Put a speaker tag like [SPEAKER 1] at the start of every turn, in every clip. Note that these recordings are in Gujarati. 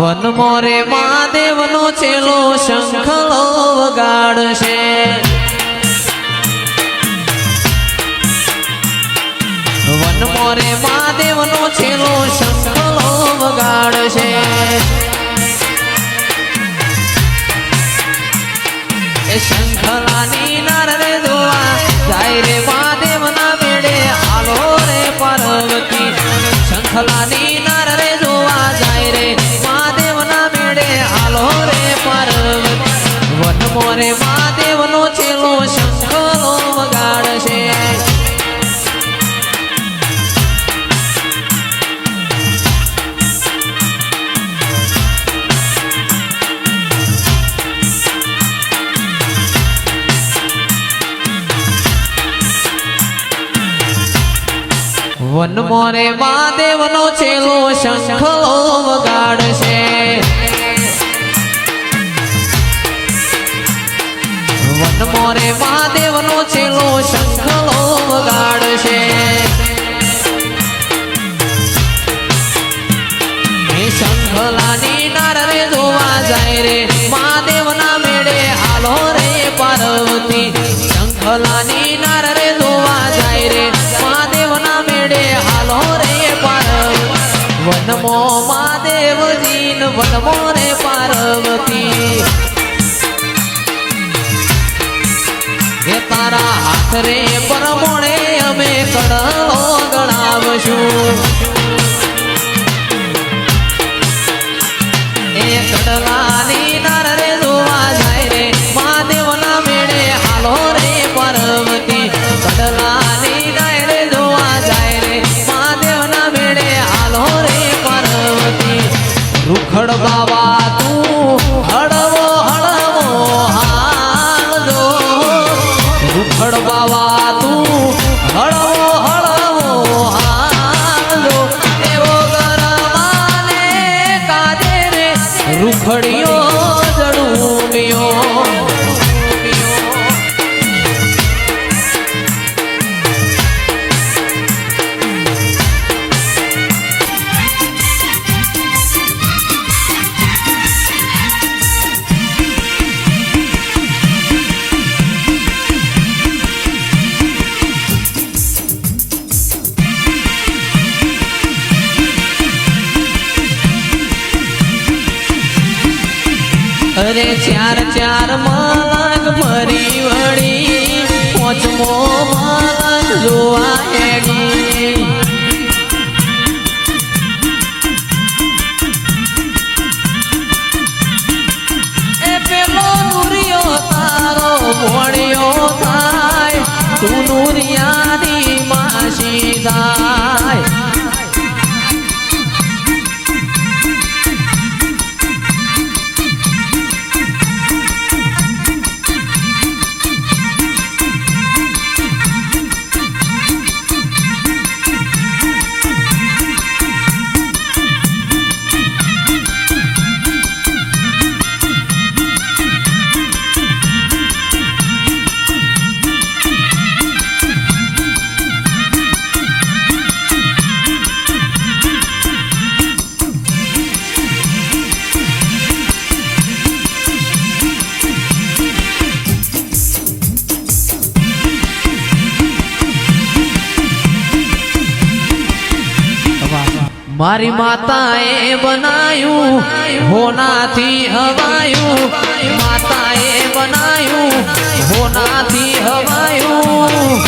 [SPEAKER 1] વન મોરે મહાદેવ નો છેલો શંખલો વગાડશે વન મોરે મહાદેવ નો છેલો શંખલો વગાડશે એ શંખલાની નાર રે જોવા જાય રે મહાદેવ ના મેળે હાલો રે પાર્વતી શંખલાની નાર રે જોવા જાય રે મહાદેવ ના મેળે હાલો રે પાર્વતી વન મોરે મહાદેવ નો છેલો શંખલો વગાડશે વન મોરે મહાદેવ નો છેલો શંખલો વગાડશે વન મોરે મહાદેવ નો છેલો શંખલો વગાડશે એ શંખલાની નાર રે જોવા જાય રે મહાદેવ ના મેળે હાલો રે પાર્વતી શંખલાની નાર રે જોવા જાય રે મહાદેવ ના મેળે હાલો રે પાર્વતી વનમો મહાદેવજી વનમો રે પાર્વતી એ તારા હાથ રે પરમોણે અમે કડલો ગણાવશું એ કડલાની નાર રે જોવા જાય રે મહાદેવ ના મેળે હાલો રે પાર્વતી કડલાની નાર રે જોવા જાય રે મહાદેવ ના મેળે હાલો રે પાર્વતી રૂખડ બાવા તું હળવો હળવો હાલજો રૂખડ બાવા તું હળવો હળવો હાલજો એવો ગરમાને કાજે રે રૂખડીઓ જડુમિયો અરે ચાર ચાર માલક ભરી વળી પોચમો માલક જોવા હેડી એ પેલો નુરિયો તારો ભોળિયો થાય તું નુરિયાની માસી થાય મારી માતાએ બનાયું હોનાથી હવાયું માતાએ બનાયું હોનાથી હવાયું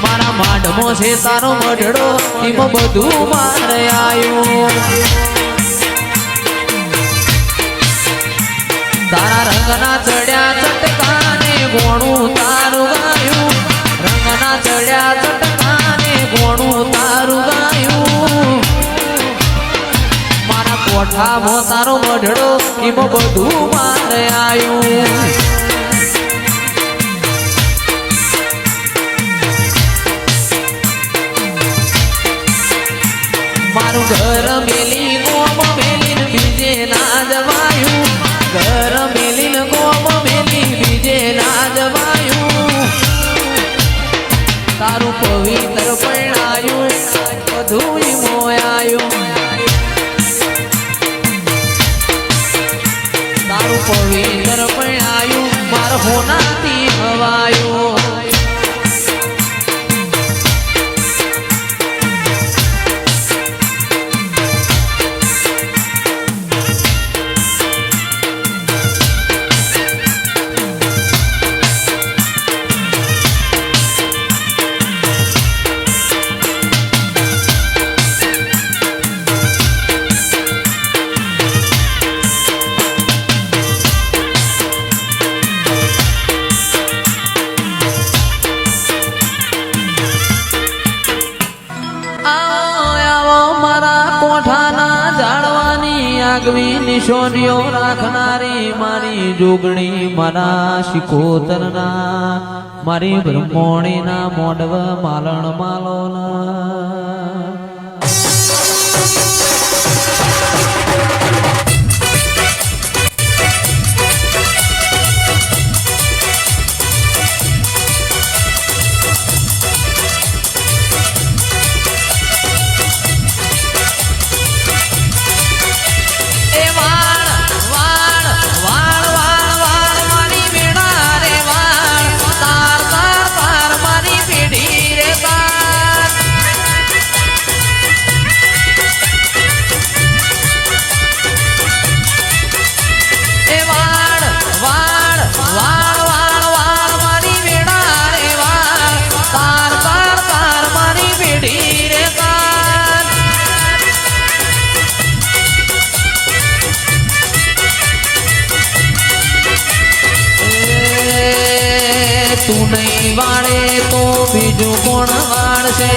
[SPEAKER 1] મારા માંડમો છે તારો મઢડો એમાં બધું મારે આયું તારા રંગના ચડ્યા ચટકાને ગોણું તારું ગાયું રંગના ચડ્યા ચટકાને ગોણું તારું ગાયું મારા કોઠામાં તારો મઢડો એમાં બધું મારે આયું મારું ઘર મેલી ગોમ મેલીને બીજે ના જવાયું ઘર મેલીને ગોમ મેલી બીજે ના જવાયું તારું પવિત્ર પરણાયું બધું મોયાયું હોનાથી હવાયો આગવી નિશોનીઓ રાખનારી મારી જોગણી મારા શિકોતરના મારી બ્રહ્મોણીના મોડવ માલણ માલોના તું નહીં વાળે તો બીજું કોણ વાળશે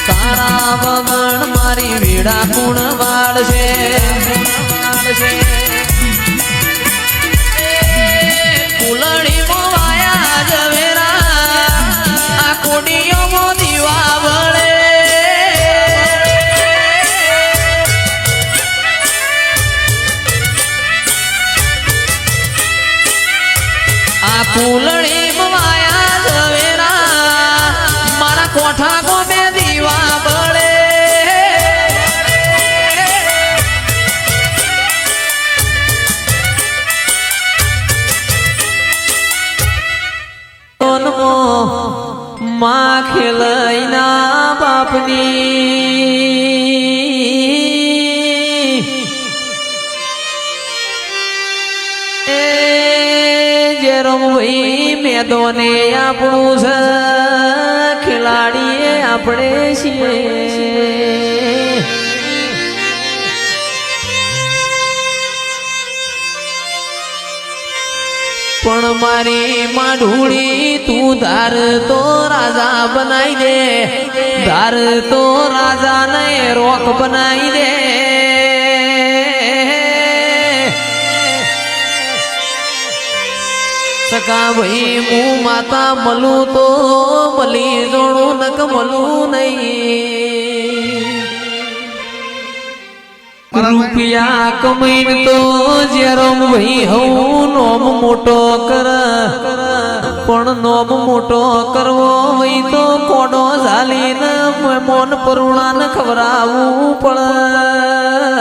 [SPEAKER 1] તારા વગર મારી વીડા કોણ વાળશે કુલડી મોવાયા જવેરા આ કોડીઓ મો દીવા વળે ફૂલડી મવાયા ઝવેરા મારા કોઠા ગોમે દીવા બળે માં ખેલઈના બાપની ભાઈ મેદોને આપણું છે ખેલાડીએ આપણે છીએ પણ મારી માઢુડી તું ધાર તો રાજા બનાવી દે ધાર તો રાજા ને રોક બનાવી દે સકા ભાઈ હું માતા મળું તો મળી જોણું નક મળું નહીં રૂપિયા કમાઈને તો જેરોમ ભાઈ હું નોમ મોટો કર પણ નોમ મોટો કરવો હોય તો કોડો ઝાલીને મોન પરુણાને ખવડાવવું પડે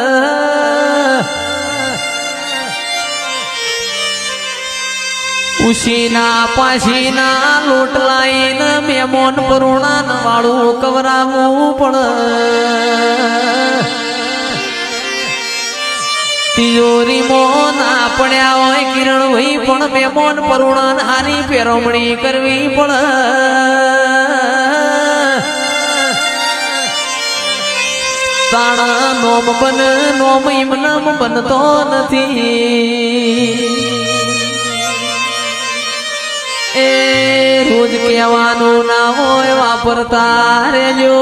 [SPEAKER 1] ઉશીના પાશીના લોટ લાઈને મેમોન પરુણાન વાળું કવરાવવું પડે તિજોરી મોન પડ્યા હોય કિરણ ભાઈ પણ મેમોન પરુણાન હારી પેરમણી કરવી પડે તાણા નોમ બન નોમ ઇમનામ બનતો નથી એ રોજ કહેવાનું ના હોય વાપરતા રેજો